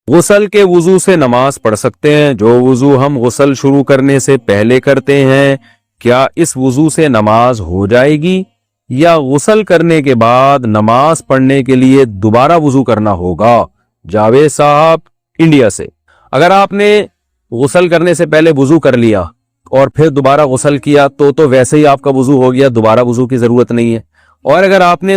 غسل کے وضو سے نماز پڑھ سکتے ہیں؟ جو وضو ہم غسل شروع کرنے سے پہلے کرتے ہیں، کیا اس وضو سے نماز ہو جائے گی یا غسل کرنے کے بعد نماز پڑھنے کے لیے دوبارہ وضو کرنا ہوگا؟ جاوید صاحب انڈیا سے، اگر آپ نے غسل کرنے سے پہلے وضو کر لیا اور پھر دوبارہ غسل کیا تو ویسے ہی آپ کا وضو ہو گیا، دوبارہ وضو کی ضرورت نہیں ہے۔ اور اگر آپ نے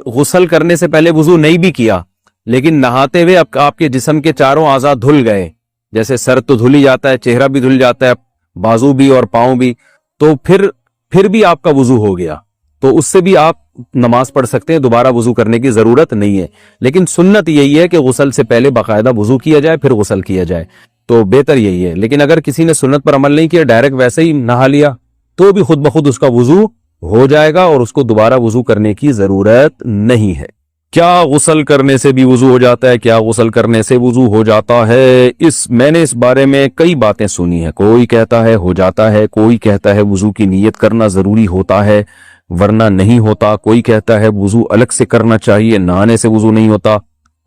غسل کرنے سے پہلے وضو نہیں بھی کیا لیکن نہاتے ہوئے آپ کے جسم کے چاروں اعضاء دھل گئے، جیسے سر تو دھل ہی جاتا ہے، چہرہ بھی دھل جاتا ہے، بازو بھی اور پاؤں بھی، تو پھر بھی آپ کا وضو ہو گیا، تو اس سے بھی آپ نماز پڑھ سکتے ہیں، دوبارہ وضو کرنے کی ضرورت نہیں ہے۔ لیکن سنت یہی ہے کہ غسل سے پہلے باقاعدہ وضو کیا جائے پھر غسل کیا جائے، تو بہتر یہی ہے۔ لیکن اگر کسی نے سنت پر عمل نہیں کیا، ڈائریکٹ ویسے ہی نہا لیا، تو بھی خود بخود اس کا وضو ہو جائے گا اور اس کو دوبارہ وضو کرنے کی ضرورت نہیں ہے۔ کیا غسل کرنے سے بھی وضو ہو جاتا ہے؟ کیا غسل کرنے سے وضو ہو جاتا ہے؟ میں نے اس بارے میں کئی باتیں سنی ہیں، کوئی کہتا ہے ہو جاتا ہے، کوئی کہتا ہے وضو کی نیت کرنا ضروری ہوتا ہے ورنہ نہیں ہوتا، کوئی کہتا ہے وضو الگ سے کرنا چاہیے، نہانے سے وضو نہیں ہوتا۔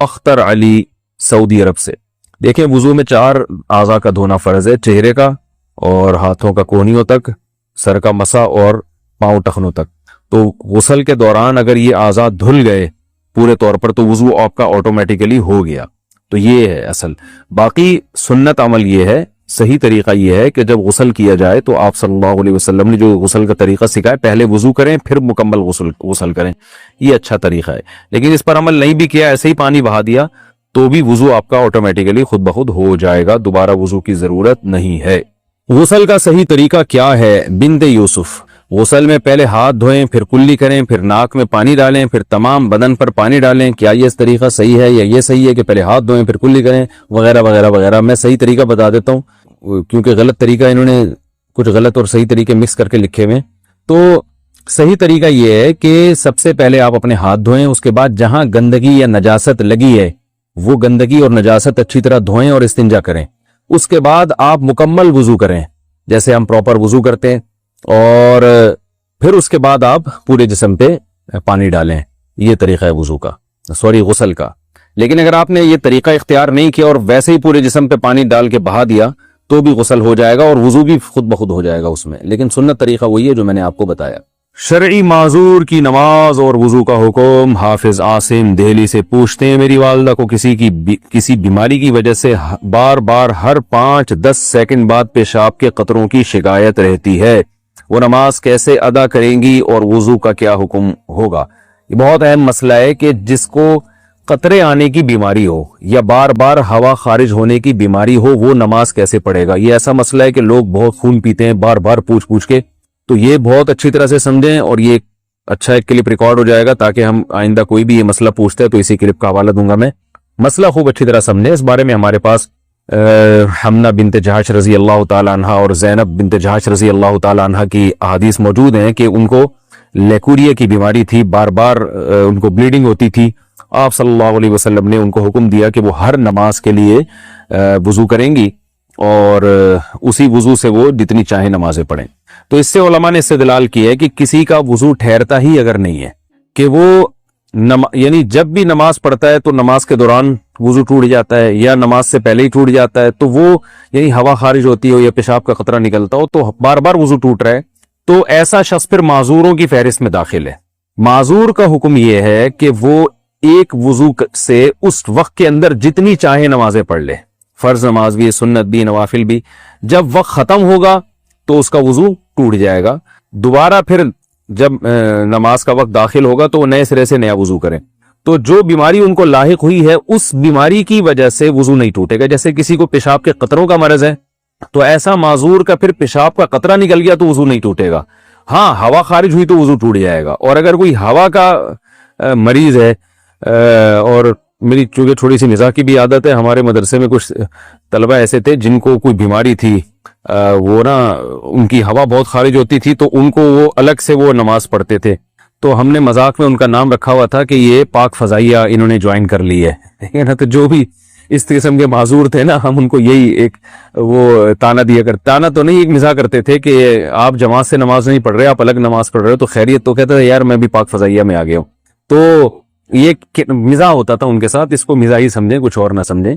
اختر علی سعودی عرب سے، دیکھیں وضو میں 4 اعضاء کا دھونا فرض ہے، چہرے کا اور ہاتھوں کا کونیوں تک، سر کا مسا اور پاؤں ٹخنوں تک۔ تو غسل کے دوران اگر یہ اعضاء دھل گئے پورے طور پر تو وضو آپ کا آٹومیٹیکلی ہو گیا، تو یہ ہے اصل۔ باقی سنت عمل یہ ہے، صحیح طریقہ یہ ہے کہ جب غسل کیا جائے تو آپ صلی اللہ علیہ وسلم نے جو غسل کا طریقہ سکھایا، پہلے وضو کریں پھر مکمل غسل کریں، یہ اچھا طریقہ ہے۔ لیکن اس پر عمل نہیں بھی کیا، ایسے ہی پانی بہا دیا، تو بھی وضو آپ کا آٹومیٹیکلی خود بخود ہو جائے گا، دوبارہ وضو کی ضرورت نہیں ہے۔ غسل کا صحیح طریقہ کیا ہے؟ بنت یوسف، غسل میں پہلے ہاتھ دھوئیں، پھر کلی کریں، پھر ناک میں پانی ڈالیں، پھر تمام بدن پر پانی ڈالیں، کیا یہ طریقہ صحیح ہے یا یہ صحیح ہے کہ پہلے ہاتھ دھوئیں پھر کلی کریں وغیرہ وغیرہ وغیرہ؟ میں صحیح طریقہ بتا دیتا ہوں، کیونکہ غلط طریقہ انہوں نے کچھ غلط اور صحیح طریقے مکس کر کے لکھے ہوئے۔ تو صحیح طریقہ یہ ہے کہ سب سے پہلے آپ اپنے ہاتھ دھوئیں، اس کے بعد جہاں گندگی یا نجاست لگی ہے وہ گندگی اور نجاست اچھی طرح دھوئیں اور استنجا کریں۔ اس کے بعد آپ مکمل وضو کریں جیسے ہم پراپر وضو کرتے ہیں، اور پھر اس کے بعد آپ پورے جسم پہ پانی ڈالیں۔ یہ طریقہ ہے وضو کا، غسل کا۔ لیکن اگر آپ نے یہ طریقہ اختیار نہیں کیا اور ویسے ہی پورے جسم پہ پانی ڈال کے بہا دیا تو بھی غسل ہو جائے گا اور وضو بھی خود بخود ہو جائے گا اس میں، لیکن سنت طریقہ وہی ہے جو میں نے آپ کو بتایا۔ شرعی معذور کی نماز اور وضو کا حکم، حافظ عاصم دہلی سے پوچھتے ہیں، میری والدہ کو کسی بیماری کی وجہ سے بار بار ہر 5-10 سیکنڈ بعد پیشاب کے قطروں کی شکایت رہتی ہے، وہ نماز کیسے ادا کریں گی اور وضو کا کیا حکم ہوگا؟ یہ بہت اہم مسئلہ ہے کہ جس کو قطرے آنے کی بیماری ہو یا بار بار ہوا خارج ہونے کی بیماری ہو، وہ نماز کیسے پڑھے گا؟ یہ ایسا مسئلہ ہے کہ لوگ بہت خون پیتے ہیں بار بار پوچھ کے، تو یہ بہت اچھی طرح سے سمجھیں، اور یہ اچھا ایک کلپ ریکارڈ ہو جائے گا تاکہ ہم آئندہ کوئی بھی یہ مسئلہ پوچھتا ہے تو اسی کلپ کا حوالہ دوں گا میں۔ مسئلہ خوب اچھی طرح سمجھیں، اس بارے میں ہمارے پاس حمنہ بنت جہش رضی اللہ تعالی عنہ اور زینب بنت جہش رضی اللہ تعالی عنہ کی احادیث موجود ہیں کہ ان کو لیکوریا کی بیماری تھی، بار بار ان کو بلیڈنگ ہوتی تھی۔ آپ صلی اللہ علیہ وسلم نے ان کو حکم دیا کہ وہ ہر نماز کے لیے وضو کریں گی اور اسی وضو سے وہ جتنی چاہیں نمازیں پڑھیں۔ تو اس سے علماء نے استدلال کی ہے کہ کسی کا وضو ٹھہرتا ہی اگر نہیں ہے کہ وہ یعنی جب بھی نماز پڑھتا ہے تو نماز کے دوران وضو ٹوٹ جاتا ہے یا نماز سے پہلے ہی ٹوٹ جاتا ہے، تو وہ یعنی ہوا خارج ہوتی ہو یا پیشاب کا قطرہ نکلتا ہو تو بار بار وضو ٹوٹ رہا ہے، تو ایسا شخص پھر معذوروں کی فہرست میں داخل ہے۔ معذور کا حکم یہ ہے کہ وہ ایک وضو سے اس وقت کے اندر جتنی چاہے نمازیں پڑھ لے، فرض نماز بھی، سنت بھی، نوافل بھی۔ جب وقت ختم ہوگا تو اس کا وضو ٹوٹ جائے گا، دوبارہ پھر جب نماز کا وقت داخل ہوگا تو وہ نئے سرے سے نیا وضو کریں۔ تو جو بیماری ان کو لاحق ہوئی ہے اس بیماری کی وجہ سے وضو نہیں ٹوٹے گا۔ جیسے کسی کو پیشاب کے قطروں کا مرض ہے تو ایسا معذور کا پھر پیشاب کا قطرہ نکل گیا تو وضو نہیں ٹوٹے گا، ہاں ہوا خارج ہوئی تو وضو ٹوٹ جائے گا۔ اور اگر کوئی ہوا کا مریض ہے، اور میری چونکہ تھوڑی سی مزاح کی بھی عادت ہے، ہمارے مدرسے میں کچھ طلبہ ایسے تھے جن کو کوئی بیماری تھی، وہ نا ان کی ہوا بہت خارج ہوتی تھی تو ان کو وہ الگ سے وہ نماز پڑھتے تھے، تو ہم نے مذاق میں ان کا نام رکھا ہوا تھا کہ یہ پاک فضائیہ انہوں نے جوائن کر لی ہے، ٹھیک ہے نا۔ تو جو بھی اس قسم کے معذور تھے نا، ہم ان کو یہی ایک وہ تانا دیا کرتے، تانا تو نہیں، ایک مزاح کرتے تھے کہ آپ جماعت سے نماز نہیں پڑھ رہے، آپ الگ نماز پڑھ رہے ہو تو خیریت؟ تو کہتا تھا یار میں بھی پاک فضائیہ میں آ گیا ہوں۔ تو یہ مزاح ہوتا تھا ان کے ساتھ، اس کو مزاح ہی سمجھیں، کچھ اور نہ سمجھیں۔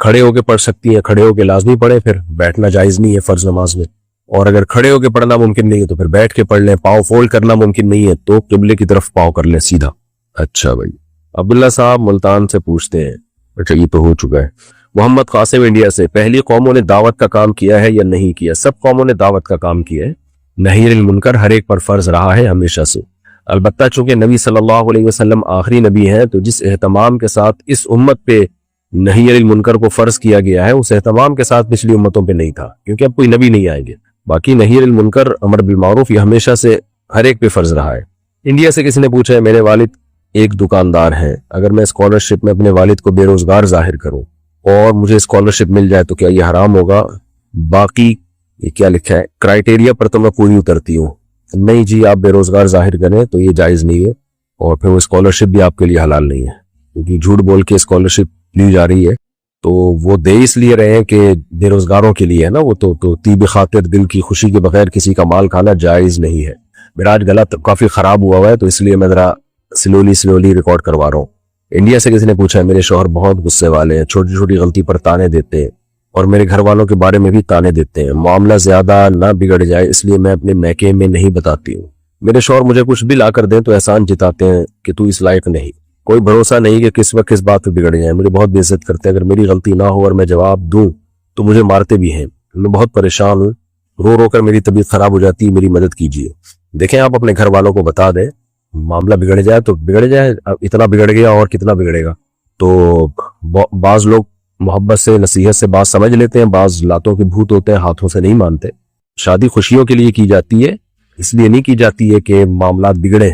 کھڑے ہو کے پڑھ سکتی ہیں کھڑے ہو کے لازمی پڑھیں، پھر بیٹھنا جائز نہیں ہے فرض نماز میں، اور اگر کھڑے ہو کے پڑھنا ممکن نہیں ہے تو پھر بیٹھ کے پڑھ لیں، پاؤں فولڈ کرنا ممکن نہیں ہے تو قبلے کی طرف پاؤں کر لیں سیدھا۔ اچھا بھائی، عبداللہ صاحب ملتان سے پوچھتے ہیں، اچھا یہ تو ہو چکا ہے۔ محمد قاسم انڈیا سے، پہلی قوموں نے دعوت کا کام کیا ہے یا نہیں کیا؟ سب قوموں نے دعوت کا کام کیا ہے، نہی عن المنکر ہر ایک پر فرض رہا ہے ہمیشہ سے، البتہ چونکہ نبی صلی اللہ علیہ وسلم آخری نبی ہیں تو جس اہتمام کے ساتھ اس امت پہ نہی عن المنکر کو فرض کیا گیا ہے اس اہتمام کے ساتھ پچھلی امتوں پہ نہیں تھا، کیونکہ اب کوئی نبی نہیں آئیں گے۔ باقی نہی عن المنکر امر بالمعروف یہ ہمیشہ سے ہر ایک پہ فرض رہا ہے۔ انڈیا سے کسی نے پوچھا ہے، میرے والد ایک دکاندار ہیں، اگر میں اسکالرشپ میں اپنے والد کو بے روزگار ظاہر کروں اور مجھے اسکالرشپ مل جائے تو کیا یہ حرام ہوگا؟ باقی یہ کیا لکھا ہے، کرائٹیریا پر تو میں پوری اترتی ہوں، نہیں جی آپ بے روزگار ظاہر کریں تو یہ جائز نہیں ہے، اور پھر وہ اسکالرشپ بھی آپ کے لیے حلال نہیں ہے، کیونکہ جھوٹ بول کے اسکالرشپ لی جا رہی ہے تو وہ دے اس لیے رہے ہیں کہ بے روزگاروں کے لیے ہے نا، وہ تو طیب خاطر دل کی خوشی کے بغیر کسی کا مال کھانا جائز نہیں ہے۔ میرا آج گلا کافی خراب ہوا ہے تو اس لیے میں ذرا سلولی ریکارڈ کروا رہا ہوں۔ انڈیا سے کسی نے پوچھا ہے، میرے شوہر بہت غصے والے ہیں، چھوٹی چھوٹی غلطی پر تانے دیتے ہیں اور میرے گھر والوں کے بارے میں بھی تانے دیتے ہیں، معاملہ زیادہ نہ بگڑ جائے اس لیے میں اپنے میکے میں نہیں بتاتی ہوں۔ میرے شوہر مجھے کچھ بھی لا کر دیں تو احسان جتاتے ہیں کہ تو اس لائق نہیں، کوئی بھروسہ نہیں کہ کس وقت کس بات پہ بگڑ جائیں، مجھے بہت بے عزت کرتے ہیں، اگر میری غلطی نہ ہو اور میں جواب دوں تو مجھے مارتے بھی ہیں، میں بہت پریشان ہوں، رو رو کر میری طبیعت خراب ہو جاتی ہے، میری مدد کیجیے۔ دیکھیں آپ اپنے گھر والوں کو بتا دیں، معاملہ بگڑ جائے تو بگڑ جائے، اتنا بگڑ گیا اور کتنا بگڑے گا۔ تو بعض لوگ محبت سے نصیحت سے بات سمجھ لیتے ہیں، بعض لاتوں کے بھوت ہوتے ہیں ہاتھوں سے نہیں مانتے۔ شادی خوشیوں کے لیے کی جاتی ہے، اس لیے نہیں کی جاتی ہے کہ معاملات بگڑے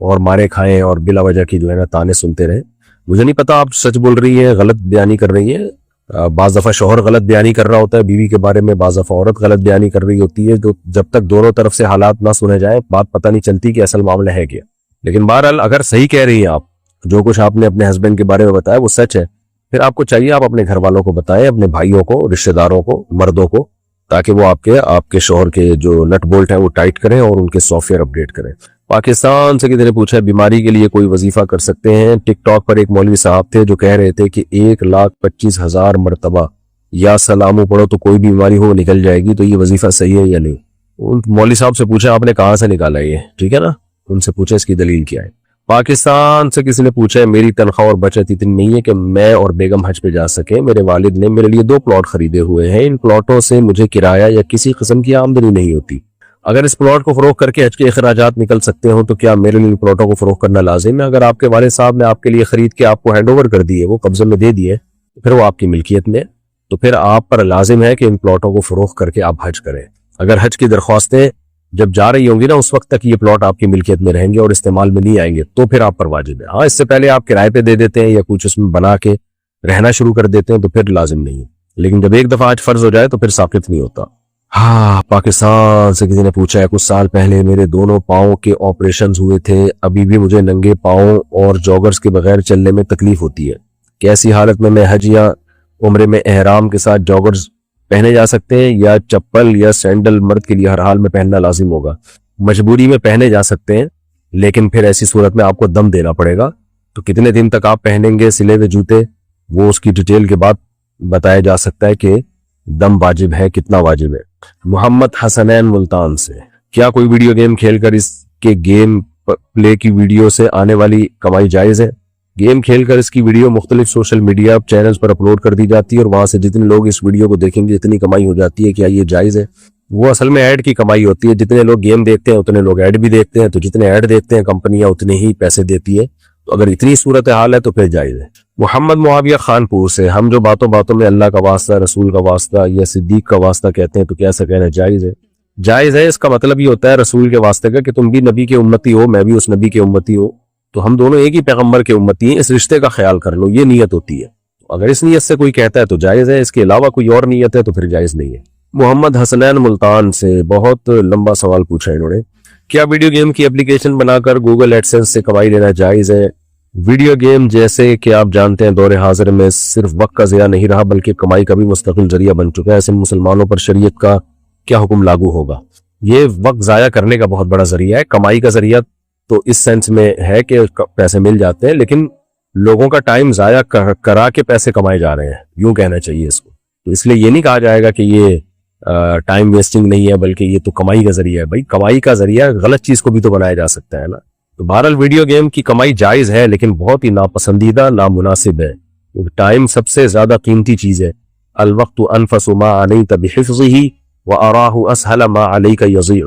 اور مارے کھائیں اور بلا وجہ کی جو ہے نا تانے سنتے رہیں۔ مجھے نہیں پتا آپ سچ بول رہی ہیں غلط بیانی کر رہی ہیں، بعض دفعہ شوہر غلط بیانی کر رہا ہوتا ہے بیوی کے بارے میں، بعض دفعہ عورت غلط بیانی کر رہی ہوتی ہے، جو جب تک دونوں طرف سے حالات نہ سنے جائیں بات پتہ نہیں چلتی کہ اصل معاملہ ہے کیا۔ لیکن بہرحال اگر صحیح کہہ رہی ہیں آپ، جو کچھ آپ نے اپنے ہسبینڈ کے بارے میں بتایا وہ سچ ہے، پھر آپ کو چاہیے آپ اپنے گھر والوں کو بتائیں، اپنے بھائیوں کو، رشتہ داروں کو، مردوں کو، تاکہ وہ آپ کے شوہر کے جو نٹ بولٹ ہیں وہ ٹائٹ کریں اور ان کے سافٹ ویئر اپڈیٹ کریں۔ پاکستان سے کسی نے پوچھا ہے، بیماری کے لیے کوئی وظیفہ کر سکتے ہیں؟ ٹک ٹاک پر ایک مولوی صاحب تھے جو کہہ رہے تھے کہ 1,25,000 مرتبہ یا سلامو پڑھو تو کوئی بیماری ہو نکل جائے گی، تو یہ وظیفہ صحیح ہے یا نہیں؟ ان مولوی صاحب سے پوچھا آپ نے کہاں سے نکالا یہ، ٹھیک ہے نا، ان سے پوچھا اس کی دلیل کیا ہے۔ پاکستان سے کسی نے پوچھا ہے، میری تنخواہ اور بچت اتنی نہیں ہے کہ میں اور بیگم حج پہ جا سکیں، میرے والد نے میرے لیے 2 پلاٹ خریدے ہوئے ہیں، ان پلاٹوں سے مجھے کرایہ یا کسی قسم کی آمدنی نہیں ہوتی، اگر اس پلاٹ کو فروخت کر کے حج کے اخراجات نکل سکتے ہوں تو کیا میرے لیے ان پلاٹوں کو فروخت کرنا لازم ہے؟ اگر آپ کے والد صاحب نے آپ کے لیے خرید کے آپ کو ہینڈ اوور کر دیے، وہ قبضے میں دے دیے، پھر وہ آپ کی ملکیت میں، تو پھر آپ پر لازم ہے کہ ان پلاٹوں کو فروخت کر کے آپ حج کریں۔ اگر حج کی درخواستیں جب جا رہی ہوں گی نا اس وقت تک یہ پلاٹ آپ کی ملکیت میں رہیں گے اور استعمال میں نہیں آئیں گے، تو پھر آپ پر واجب ہے۔ ہاں اس سے پہلے آپ کرائے پہ دے دیتے ہیں یا کچھ اس میں بنا کے رہنا شروع کر دیتے ہیں تو پھر لازم نہیں ہے، لیکن جب ایک دفعہ حج فرض ہو جائے تو پھر ثابت نہیں ہوتا۔ ہاں پاکستان سے کسی نے پوچھا ہے، کچھ سال پہلے میرے دونوں پاؤں کے آپریشنز ہوئے تھے، ابھی بھی مجھے ننگے پاؤں اور جوگرز کے بغیر چلنے میں تکلیف ہوتی ہے، کیسی حالت میں حج یا عمرے میں احرام کے ساتھ جوگرز پہنے جا سکتے ہیں یا چپل یا سینڈل مرد کے لیے ہر حال میں پہننا لازم ہوگا؟ مجبوری میں پہنے جا سکتے ہیں، لیکن پھر ایسی صورت میں آپ کو دم دینا پڑے گا، تو کتنے دن تک آپ پہنیں گے سلے ہوئے جوتے وہ اس کی ڈیٹیل کے بعد بتایا جا سکتا ہے کہ دم واجب ہے کتنا واجب ہے۔ محمد حسنین ملتان سے، کیا کوئی ویڈیو گیم کھیل کر اس کے گیم پلے کی ویڈیو سے آنے والی کمائی جائز ہے؟ گیم کھیل کر اس کی ویڈیو مختلف سوشل میڈیا چینلز پر اپلوڈ کر دی جاتی ہے اور وہاں سے جتنے لوگ اس ویڈیو کو دیکھیں گے اتنی کمائی ہو جاتی ہے، کیا یہ جائز ہے؟ وہ اصل میں ایڈ کی کمائی ہوتی ہے، جتنے لوگ گیم دیکھتے ہیں اتنے لوگ ایڈ بھی دیکھتے ہیں، تو جتنے ایڈ دیکھتے ہیں کمپنیاں اتنے ہی پیسے دیتی ہے، تو اگر اتنی صورتحال ہے تو پھر جائز ہے۔ محمد معاویہ خانپور سے، ہم جو باتوں باتوں میں اللہ کا واسطہ، رسول کا واسطہ یا صدیق کا واسطہ کہتے ہیں تو کیا ایسا کہنا جائز ہے؟ جائز ہے، اس کا مطلب یہ ہوتا ہے رسول کے واسطے کا کہ تم بھی نبی کے امتی ہو، میں بھی اس نبی کے امتی ہو، تو ہم دونوں ایک ہی پیغمبر کے امتی ہیں، اس رشتے کا خیال کر لو، یہ نیت ہوتی ہے۔ اگر اس نیت سے کوئی کہتا ہے تو جائز ہے، اس کے علاوہ کوئی اور نیت ہے تو پھر جائز نہیں ہے۔ محمد حسنین ملتان سے بہت لمبا سوال پوچھا انہوں نے، کیا ویڈیو گیم کی اپلیکیشن بنا کر گوگل ایڈسنس سے کمائی لینا جائز ہے؟ ویڈیو گیم جیسے کہ آپ جانتے ہیں دور حاضر میں صرف وقت کا ضیاع نہیں رہا بلکہ کمائی کا بھی مستقل ذریعہ بن چکا ہے، ایسے مسلمانوں پر شریعت کا کیا حکم لاگو ہوگا؟ یہ وقت ضائع کرنے کا بہت بڑا ذریعہ ہے، کمائی کا ذریعہ تو اس سینس میں ہے کہ پیسے مل جاتے ہیں، لیکن لوگوں کا ٹائم ضائع کرا کے پیسے کمائے جا رہے ہیں، یوں کہنا چاہیے اس کو. تو اس لیے یہ نہیں کہا جائے گا کہ یہ ٹائم ویسٹنگ نہیں ہے، بلکہ یہ تو کمائی کا ذریعہ ہے. بھائی کمائی کا ذریعہ غلط چیز کو بھی تو بنایا جا سکتا ہے نا. تو بہرحال ویڈیو گیم کی کمائی جائز ہے، لیکن بہت ہی ناپسندیدہ، نامناسب ہے. ٹائم سب سے زیادہ قیمتی چیز ہے. الوقت انفس ما علیت بحفظہ واراہ اسہل ما علیک یضیع.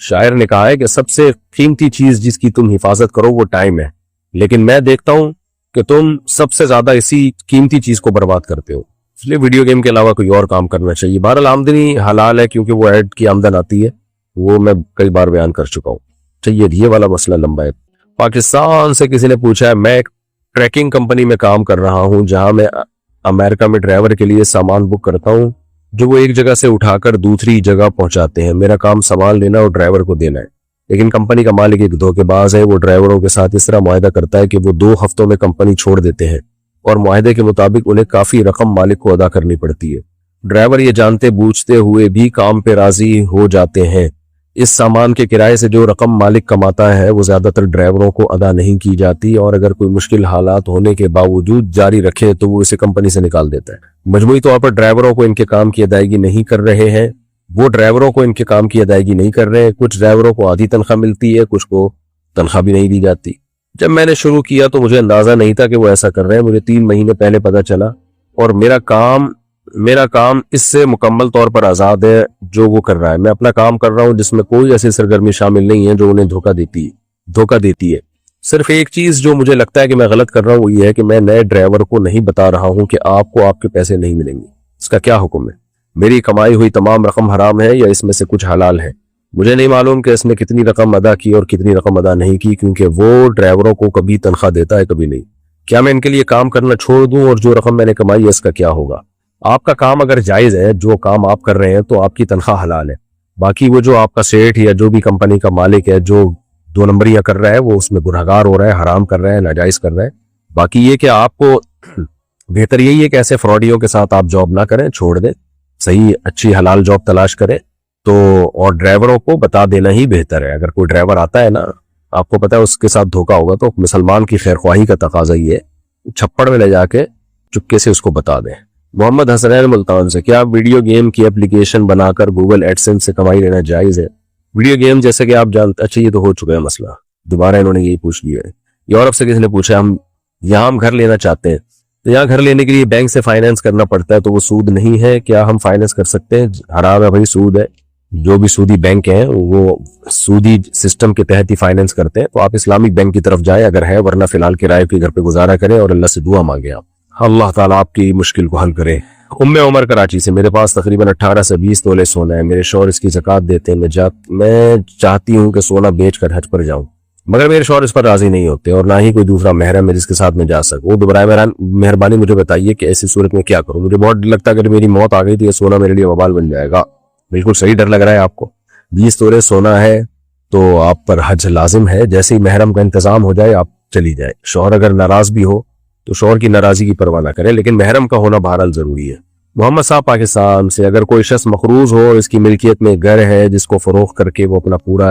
شاعر نے کہا ہے کہ سب سے قیمتی چیز جس کی تم حفاظت کرو وہ ٹائم ہے، لیکن میں دیکھتا ہوں کہ تم سب سے زیادہ اسی قیمتی چیز کو برباد کرتے ہو. اس لیے ویڈیو گیم کے علاوہ کوئی اور کام کرنا چاہیے. بہرحال آمدنی حلال ہے کیونکہ وہ ایڈ کی آمدن آتی ہے، وہ میں کئی بار بیان کر چکا ہوں. چلیے یہ والا مسئلہ لمبا ہے. پاکستان سے کسی نے پوچھا ہے، میں ایک ٹریکنگ کمپنی میں کام کر رہا ہوں جہاں میں امریکہ میں ڈرائیور کے لیے سامان بک کرتا ہوں جو وہ ایک جگہ سے اٹھا کر دوسری جگہ پہنچاتے ہیں. میرا کام سامان لینا اور ڈرائیور کو دینا ہے، لیکن کمپنی کا مالک ایک دھوکے باز ہے. وہ ڈرائیوروں کے ساتھ اس طرح معاہدہ کرتا ہے کہ وہ 2 ہفتوں میں کمپنی چھوڑ دیتے ہیں اور معاہدے کے مطابق انہیں کافی رقم مالک کو ادا کرنی پڑتی ہے. ڈرائیور یہ جانتے بوجھتے ہوئے بھی کام پہ راضی ہو جاتے ہیں. اس سامان کے کرائے سے جو رقم مالک کماتا ہے وہ زیادہ تر ڈرائیوروں کو ادا نہیں کی جاتی، اور اگر کوئی مشکل حالات ہونے کے باوجود جاری رکھے تو وہ اسے کمپنی سے نکال دیتا ہے. مجموعی طور پر ڈرائیوروں کو ان کے کام کی ادائیگی نہیں کر رہے ہیں. وہ ڈرائیوروں کو ان کے کام کی ادائیگی نہیں کر رہے ہیں. کچھ ڈرائیوروں کو آدھی تنخواہ ملتی ہے، کچھ کو تنخواہ بھی نہیں دی جاتی. جب میں نے شروع کیا تو مجھے اندازہ نہیں تھا کہ وہ ایسا کر رہے ہیں. مجھے 3 مہینے پہلے پتا چلا، اور میرا کام اس سے مکمل طور پر آزاد ہے جو وہ کر رہا ہے. میں اپنا کام کر رہا ہوں جس میں کوئی ایسی سرگرمی شامل نہیں ہے جو انہیں دھوکہ دیتی ہے. صرف ایک چیز جو مجھے لگتا ہے کہ میں غلط کر رہا ہوں وہ یہ ہے کہ میں نئے ڈرائیور کو نہیں بتا رہا ہوں کہ آپ کو آپ کے پیسے نہیں ملیں گے. اس کا کیا حکم ہے؟ میری کمائی ہوئی تمام رقم حرام ہے یا اس میں سے کچھ حلال ہے؟ مجھے نہیں معلوم کہ اس نے کتنی رقم ادا کی اور کتنی رقم ادا نہیں کی، کیونکہ وہ ڈرائیوروں کو کبھی تنخواہ دیتا ہے کبھی نہیں. کیا میں ان کے لیے کام کرنا چھوڑ دوں اور جو رقم میں نے کمائی ہے اس کا کیا ہوگا؟ آپ کا کام اگر جائز ہے، جو کام آپ کر رہے ہیں، تو آپ کی تنخواہ حلال ہے. باقی وہ جو آپ کا سیٹ یا جو بھی کمپنی کا مالک ہے جو 2 نمبریاں کر رہا ہے وہ اس میں گنہگار ہو رہا ہے، حرام کر رہا ہے، ناجائز کر رہا ہے. باقی یہ کہ آپ کو بہتر یہی ہے کہ ایسے فراڈیوں کے ساتھ آپ جاب نہ کریں، چھوڑ دیں، صحیح اچھی حلال جاب تلاش کریں. تو اور ڈرائیوروں کو بتا دینا ہی بہتر ہے. اگر کوئی ڈرائیور آتا ہے نا، آپ کو پتا ہے اس کے ساتھ دھوکا ہوگا، تو مسلمان کی خیر خواہی کا تقاضا یہ ہے، چھپڑ میں لے جا کے چپکے سے اس کو بتا دیں. محمد حسنین ملتان سے، کیا ویڈیو گیم کی اپلیکیشن بنا کر گوگل ایڈسنس سے کمائی لینا جائز ہے؟ ویڈیو گیم جیسے کہ آپ جانتے، اچھا یہ تو ہو چکا ہے مسئلہ، دوبارہ انہوں نے یہی پوچھ لیا ہے. یورپ سے کسی نے پوچھا، ہم گھر لینا چاہتے ہیں، تو یہاں گھر لینے کے لیے بینک سے فائنینس کرنا پڑتا ہے، تو وہ سود نہیں ہے، کیا ہم فائنینس کر سکتے ہیں؟ حرام ہے بھائی، سود ہے. جو بھی سودی بینک ہیں وہ سودی سسٹم کے تحت ہی فائنینس کرتے ہیں. تو آپ اسلامک بینک کی طرف جائیں اگر ہے، ورنہ فی الحال کرائے کے گھر پہ گزارا کریں اور اللہ سے دعا مانگیں. آپ اللہ تعالیٰ آپ کی مشکل کو حل کرے. عمر کراچی سے، میرے پاس تقریباً 18 سے 20 تولے سونا ہے. میرے شوہر اس کی زکوٰۃ دیتے ہیں. میں چاہتی ہوں کہ سونا بیچ کر حج پر جاؤں، مگر میرے شوہر اس پر راضی نہیں ہوتے اور نہ ہی کوئی دوسرا محرم ہے جس کے ساتھ میں جا سکوں. وہ برائے مہربانی مجھے بتائیے کہ ایسی صورت میں کیا کروں. مجھے بہت ڈر لگتا ہے کہ میری موت آ گئی تو یہ سونا میرے لیے وبال بن جائے گا. بالکل صحیح ڈر لگ رہا ہے آپ کو. 20 تولے سونا ہے تو آپ پر حج لازم ہے. جیسے ہی محرم کا انتظام ہو جائے آپ چلی جائے. شوہر اگر ناراض بھی ہو تو شوہر کی ناراضی کی پرواہ نہ کرے، لیکن محرم کا ہونا بہرحال ضروری ہے. محمد صاحب پاکستان سے، اگر کوئی شخص مقروض ہو اور اس کی ملکیت میں گھر ہے جس کو فروخت کر کے وہ اپنا پورا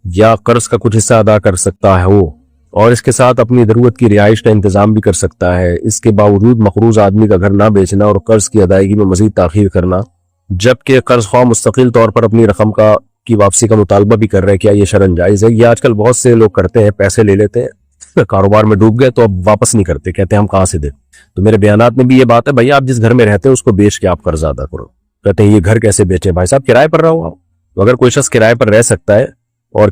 یا قرض کا کچھ حصہ ادا کر سکتا ہے اور اس کے ساتھ اپنی ضرورت کی رہائش کا انتظام بھی کر سکتا ہے، اس کے باوجود مقروض آدمی کا گھر نہ بیچنا اور قرض کی ادائیگی میں مزید تاخیر کرنا، جبکہ قرض خواہ مستقل طور پر اپنی رقم کی واپسی کا مطالبہ بھی کر رہے ہیں، کیا یہ شرعاً جائز ہے؟ یہ آج کل بہت سے لوگ کرتے ہیں، پیسے لے لیتے ہیں، کاروبار میں ڈوب گئے تو اب واپس نہیں کرتے، کہتے ہیں ہم کہاں سے دیں. تو میرے بیانات میں بھی یہ بات ہے، بھائی آپ جس گھر میں رہتے ہیں اس کو بیچ کے آپ قرض ادا کرو. کہتے ہیں یہ گھر کیسے بیچیں؟ بھائی صاحب کرائے پر رہو آپ. تو اگر کوئی شخص کرائے پر رہ سکتا ہے اور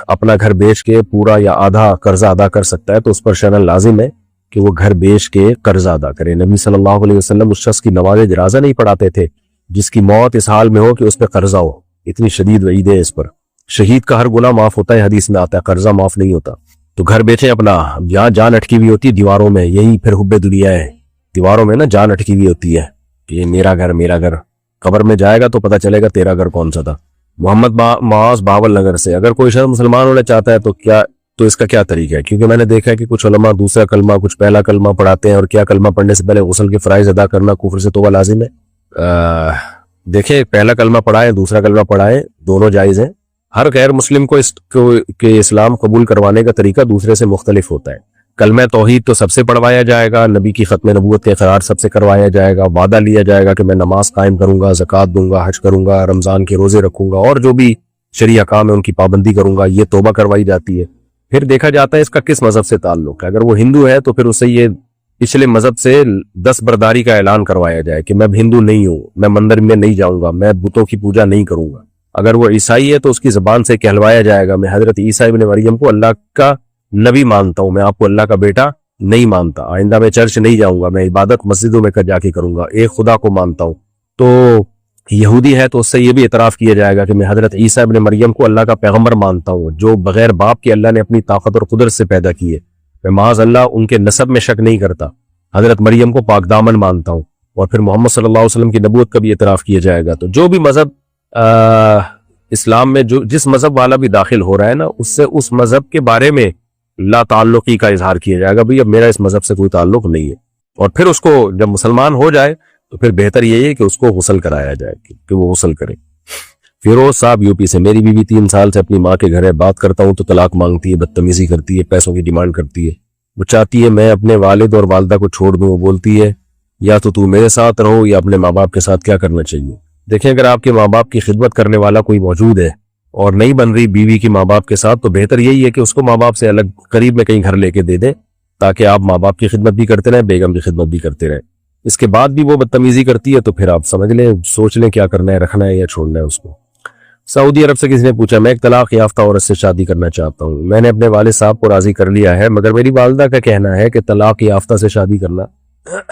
اپنا گھر بیچ کے پورا یا آدھا قرضہ ادا کر سکتا ہے تو اس پر شرعاً لازم ہے کہ وہ گھر بیچ کے قرضہ ادا کرے. نبی صلی اللہ علیہ وسلم اس شخص کی نماز جنازہ نہیں پڑھاتے تھے جس کی موت اس حال میں ہو کہ اس پہ قرضہ ہو. اتنی شدید وعید ہے اس پر. شہید کا ہر گناہ معاف ہوتا ہے، حدیث میں آتا ہے، قرضہ معاف نہیں ہوتا. تو گھر بیچیں اپنا. یہاں جان اٹکی ہوئی ہوتی ہے دیواروں میں، یہی پھر حب دنیا ہے. دیواروں میں نا جان اٹکی ہوئی ہوتی ہے کہ یہ میرا گھر. قبر میں جائے گا تو پتہ چلے گا تیرا گھر کون سا تھا. محمد معاذ باول نگر سے، اگر کوئی شخص مسلمان ہونا چاہتا ہے تو اس کا کیا طریقہ ہے؟ کیونکہ میں نے دیکھا ہے کہ کچھ علماء دوسرا کلمہ کچھ پہلا کلمہ پڑھاتے ہیں، اور کیا کلمہ پڑھنے سے پہلے غسل کے فرائض ادا کرنا کفر سے توبہ لازم ہے. دیکھیں، پہلا کلمہ پڑھائیں دوسرا کلمہ پڑھائیں، دونوں جائز ہیں. ہر غیر مسلم کو اسلام قبول کروانے کا طریقہ دوسرے سے مختلف ہوتا ہے. کلمہ توحید تو سب سے پڑھوایا جائے گا، نبی کی ختم نبوت کے اقرار سب سے کروایا جائے گا، وعدہ لیا جائے گا کہ میں نماز قائم کروں گا، زکوٰۃ دوں گا، حج کروں گا، رمضان کے روزے رکھوں گا، اور جو بھی شرعی احکام ہے ان کی پابندی کروں گا، یہ توبہ کروائی جاتی ہے۔ پھر دیکھا جاتا ہے اس کا کس مذہب سے تعلق ہے، اگر وہ ہندو ہے تو پھر اسے یہ پچھلے مذہب سے دستبرداری کا اعلان کروایا جائے کہ میں ہندو نہیں ہوں، میں مندر میں نہیں جاؤں گا، میں بتوں کی پوجا نہیں کروں گا۔ اگر وہ عیسائی ہے تو اس کی زبان سے کہلوایا جائے گا میں حضرت عیسیٰ ابن مریم کو اللہ کا نبی مانتا ہوں، میں آپ کو اللہ کا بیٹا نہیں مانتا، آئندہ میں چرچ نہیں جاؤں گا، میں عبادت مسجدوں میں جا کے کروں گا، ایک خدا کو مانتا ہوں۔ تو یہودی ہے تو اس سے یہ بھی اعتراف کیا جائے گا کہ میں حضرت عیسیٰ ابن مریم کو اللہ کا پیغمبر مانتا ہوں، جو بغیر باپ کے اللہ نے اپنی طاقت اور قدرت سے پیدا کیے، میں معاذ اللہ ان کے نسب میں شک نہیں کرتا، حضرت مریم کو پاک دامن مانتا ہوں، اور پھر محمد صلی اللہ علیہ وسلم کی نبوت کا بھی اعتراف کیا جائے گا۔ تو جو بھی مذہب اسلام میں جس مذہب والا بھی داخل ہو رہا ہے نا، اس سے اس مذہب کے بارے میں لا تعلقی کا اظہار کیا جائے گا، بھئی اب میرا اس مذہب سے کوئی تعلق نہیں ہے، اور پھر اس کو جب مسلمان ہو جائے تو پھر بہتر یہی ہے کہ اس کو غسل کرایا جائے کہ وہ غسل کرے۔ فیروز صاحب یو پی سے، میری بیوی 3 سال سے اپنی ماں کے گھر ہے، بات کرتا ہوں تو طلاق مانگتی ہے، بدتمیزی کرتی ہے، پیسوں کی ڈیمانڈ کرتی ہے، وہ چاہتی ہے میں اپنے والد اور والدہ کو چھوڑ دوں، وہ بولتی ہے یا تو میرے ساتھ رہو یا اپنے ماں باپ کے ساتھ، کیا کرنا چاہیے؟ دیکھیں اگر آپ کے ماں باپ کی خدمت کرنے والا کوئی موجود ہے اور نہیں بن رہی بیوی کی ماں باپ کے ساتھ، تو بہتر یہی ہے کہ اس کو ماں باپ سے الگ قریب میں کہیں گھر لے کے دے دیں، تاکہ آپ ماں باپ کی خدمت بھی کرتے رہیں، بیگم کی خدمت بھی کرتے رہیں۔ اس کے بعد بھی وہ بدتمیزی کرتی ہے تو پھر آپ سمجھ لیں، سوچ لیں کیا کرنا ہے، رکھنا ہے یا چھوڑنا ہے اس کو۔ سعودی عرب سے کسی نے پوچھا، میں ایک طلاق یافتہ عورت سے شادی کرنا چاہتا ہوں، میں نے اپنے والد صاحب کو راضی کر لیا ہے، مگر میری والدہ کا کہنا ہے کہ طلاق یافتہ سے شادی کرنا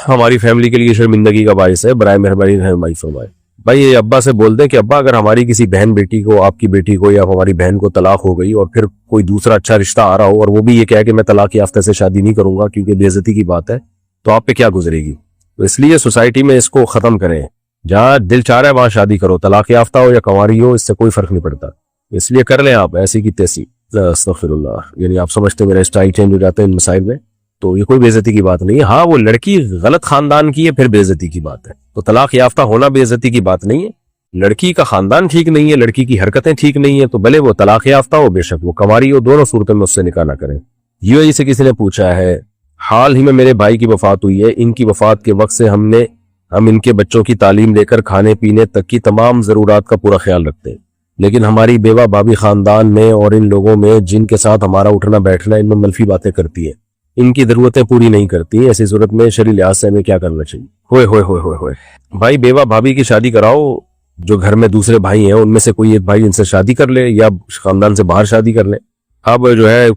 ہماری فیملی کے لیے شرمندگی کا باعث ہے، برائے مہربانی رہنمائی فرمائے۔ بھائی یہ ابا سے بول دیں کہ ابا اگر ہماری کسی بہن بیٹی کو، آپ کی بیٹی کو یا ہماری بہن کو طلاق ہو گئی اور پھر کوئی دوسرا اچھا رشتہ آ رہا ہو اور وہ بھی یہ کہے کہ میں طلاق یافتہ سے شادی نہیں کروں گا کیونکہ بے عزتی کی بات ہے، تو آپ پہ کیا گزرے گی؟ تو اس لیے سوسائٹی میں اس کو ختم کریں، جہاں دل چاہ رہا ہے وہاں شادی کرو، طلاق یافتہ ہو یا کنواری ہو، اس سے کوئی فرق نہیں پڑتا، اس لیے کر لیں آپ ایسی کی تیسی۔ استغفر اللہ، یعنی آپ سمجھتے میرا اسٹائل چینج ہو جاتا ہے ان مسائل میں، تو یہ کوئی بے عزتی کی بات نہیں ہے۔ ہاں وہ لڑکی غلط خاندان کی ہے پھر بے عزتی کی بات ہے، تو طلاق یافتہ ہونا بے عزتی کی بات نہیں ہے، لڑکی کا خاندان ٹھیک نہیں ہے، لڑکی کی حرکتیں ٹھیک نہیں ہیں، تو بھلے وہ طلاق یافتہ ہو، بے شک وہ کنواری ہو، دونوں صورتوں میں اس سے نکاح نہ کریں۔ UAE سے کسی نے پوچھا ہے، حال ہی میں میرے بھائی کی وفات ہوئی ہے، ان کی وفات کے وقت سے ہم ان کے بچوں کی تعلیم لے کر کھانے پینے تک کی تمام ضرورات کا پورا خیال رکھتے ہیں، لیکن ہماری بیوہ بابی خاندان میں اور ان لوگوں میں جن کے ساتھ ہمارا اٹھنا بیٹھنا ان میں منفی باتیں کرتی ہیں، ان کی ضرورتیں پوری نہیں کرتی، ایسی صورت میں شرعی لحاظ سے ہمیں کیا کرنا چاہیے؟ ہوئے ہوئے ہوئے ہوئے ہوئے بھائی بیوہ بھابھی کی شادی کراؤ، جو گھر میں دوسرے بھائی ہیں ان میں سے کوئی ایک بھائی ان سے شادی کر لے یا خاندان سے باہر شادی کر لے۔ اب جو ہے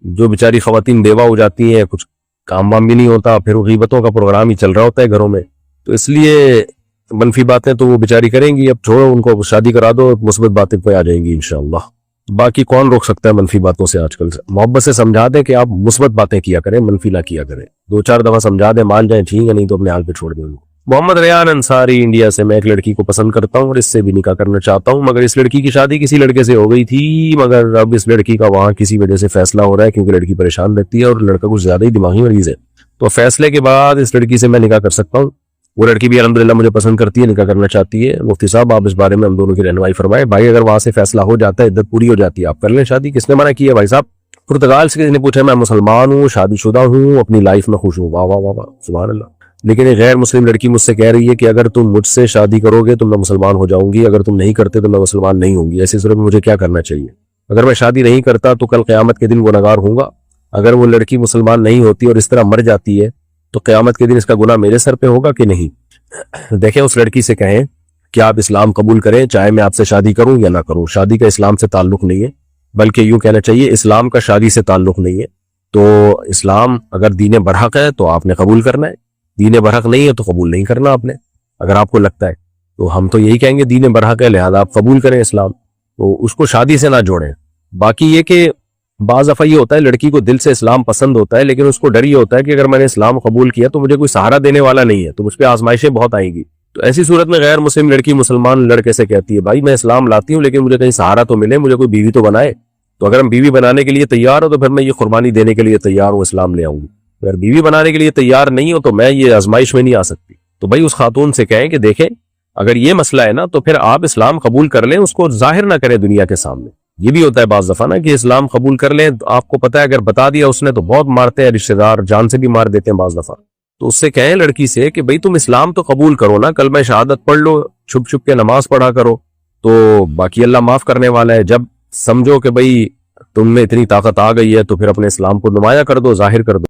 جو بیچاری خواتین بیوہ ہو جاتی ہیں، کچھ کام وام بھی نہیں ہوتا، پھر غیبتوں کا پروگرام ہی چل رہا ہوتا ہے گھروں میں، تو اس لیے منفی باتیں تو وہ بیچاری کریں گی، اب چھوڑو ان کو، شادی کرا دو، مثبت باتیں پہ آ جائیں گی انشاءاللہ۔ باقی کون روک سکتا ہے منفی باتوں سے؟ آج کل سے محبت سے سمجھا دیں کہ آپ مثبت باتیں کیا کریں، منفی نہ کیا کریں، 2-4 دفعہ سمجھا دیں، مان جائیں ٹھیک ہے، نہیں تو اپنے حال پہ چھوڑ دیں ان کو۔ محمد ریان انصاری انڈیا سے، میں ایک لڑکی کو پسند کرتا ہوں اور اس سے بھی نکاح کرنا چاہتا ہوں، مگر اس لڑکی کی شادی کسی لڑکے سے ہو گئی تھی، مگر اب اس لڑکی کا وہاں کسی وجہ سے فیصلہ ہو رہا ہے کیونکہ لڑکی پریشان رہتی ہے اور لڑکا کچھ زیادہ ہی دماغی مریض ہے، تو فیصلے کے بعد اس لڑکی سے میں نکاح کر سکتا ہوں؟ وہ لڑکی بھی الحمدللہ مجھے پسند کرتی ہے، نکاح کرنا چاہتی ہے، مفتی صاحب آپ اس بارے میں ہم دونوں کی رہنمائی فرمائیں۔ بھائی اگر وہاں سے فیصلہ ہو جاتا ہے، عدت پوری ہو جاتی ہے، آپ کر لیں شادی، کس نے منع کیا بھائی صاحب؟ پرتگال سے کسی نے پوچھا، میں مسلمان ہوں، شادی شدہ ہوں، اپنی لائف میں خوش ہوں، واہ واہ واہ واہ سبحان اللہ، لیکن ایک غیر مسلم لڑکی مجھ سے کہہ رہی ہے کہ اگر تم مجھ سے شادی کرو گے تو میں مسلمان ہو جاؤں گی، اگر تم نہیں کرتے تو میں مسلمان نہیں ہوں گی، ایسی صورت میں مجھے کیا کرنا چاہیے؟ اگر میں شادی نہیں کرتا تو کل قیامت کے دن گنہگار ہوں گا، اگر وہ لڑکی مسلمان نہیں ہوتی اور اس طرح مر جاتی ہے تو قیامت کے دن اس کا گناہ میرے سر پہ ہوگا کہ نہیں؟ دیکھیں اس لڑکی سے کہیں کہ آپ اسلام قبول کریں، چاہے میں آپ سے شادی کروں یا نہ کروں، شادی کا اسلام سے تعلق نہیں ہے، بلکہ یوں کہنا چاہیے اسلام کا شادی سے تعلق نہیں ہے، تو اسلام اگر دین برحق ہے تو آپ نے قبول کرنا ہے، دین برحق نہیں ہے تو قبول نہیں کرنا آپ نے، اگر آپ کو لگتا ہے تو ہم تو یہی کہیں گے دین برحق ہے لہذا آپ قبول کریں اسلام، تو اس کو شادی سے نہ جوڑیں۔ باقی یہ کہ بعض دفعہ یہ ہوتا ہے لڑکی کو دل سے اسلام پسند ہوتا ہے لیکن اس کو ڈر یہ ہوتا ہے کہ اگر میں نے اسلام قبول کیا تو مجھے کوئی سہارا دینے والا نہیں ہے، تو مجھ پہ آزمائشیں بہت آئیں گی، تو ایسی صورت میں غیر مسلم لڑکی مسلمان لڑکے سے کہتی ہے بھائی میں اسلام لاتی ہوں لیکن مجھے کہیں سہارا تو ملے، مجھے کوئی بیوی تو بنائے، تو اگر ہم بیوی بنانے کے لیے تیار ہو تو پھر میں یہ قربانی دینے کے لیے تیار ہوں، اسلام لے آؤں گی، اگر بیوی بنانے کے لیے تیار نہیں ہو تو میں یہ آزمائش میں نہیں آ سکتی، تو بھائی اس خاتون سے کہیں کہ دیکھیں اگر یہ مسئلہ ہے نا تو پھر آپ اسلام قبول کر لیں، اس کو ظاہر نہ کریں دنیا کے سامنے، یہ بھی ہوتا ہے بعض دفعہ نا کہ اسلام قبول کر لیں، تو آپ کو پتا ہے اگر بتا دیا اس نے تو بہت مارتے ہیں رشتہ دار، جان سے بھی مار دیتے ہیں بعض دفعہ. تو اس سے کہیں لڑکی سے کہ بھئی تم اسلام تو قبول کرو نا، کلمہ شہادت پڑھ لو، چھپ چھپ کے نماز پڑھا کرو، تو باقی اللہ معاف کرنے والا ہے. جب سمجھو کہ بھئی تم میں اتنی طاقت آ گئی ہے تو پھر اپنے اسلام کو نمایاں کر دو، ظاہر کر دو.